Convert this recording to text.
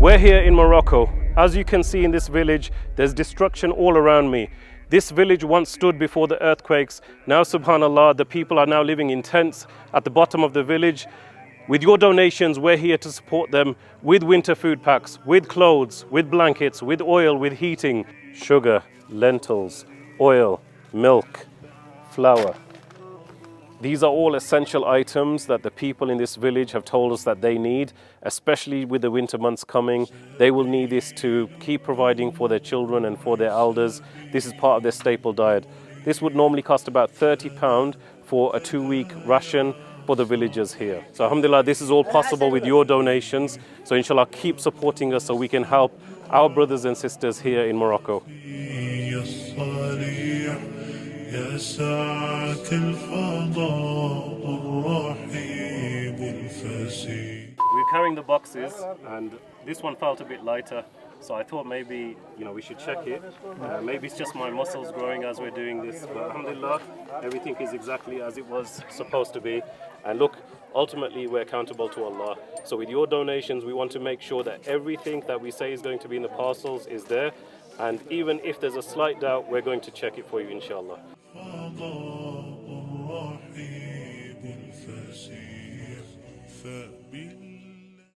We're here in Morocco. As you can see in this village, there's destruction all around me. This village once stood before the earthquakes. Now, subhanAllah, the people are now living in tents at the bottom of the village. With your donations, we're here to support them with winter food packs, with clothes, with blankets, with oil, with heating, sugar, lentils, oil, milk, flour. These are all essential items that the people in this village have told us that they need, especially with the winter months coming. They will need this to keep providing for their children and for their elders. This is part of their staple diet. This would normally cost about £30 for a 2-week ration for the villagers here. So alhamdulillah, this is all possible with your donations. So inshallah, keep supporting us so we can help our brothers and sisters here in Morocco. يا ساعة الفضاء الرحيب الفسيح. We're carrying the boxes and this one felt a bit lighter, so I thought maybe we should check it. Maybe it's just my muscles growing as we're doing this, but alhamdulillah, everything is exactly as it was supposed to be. And look, ultimately we're accountable to Allah. So with your donations, we want to make sure that everything that we say is going to be in the parcels is there. And even if there's a slight doubt, we're going to check it for you, inshallah. فضاء الرحيب الفسيح فبال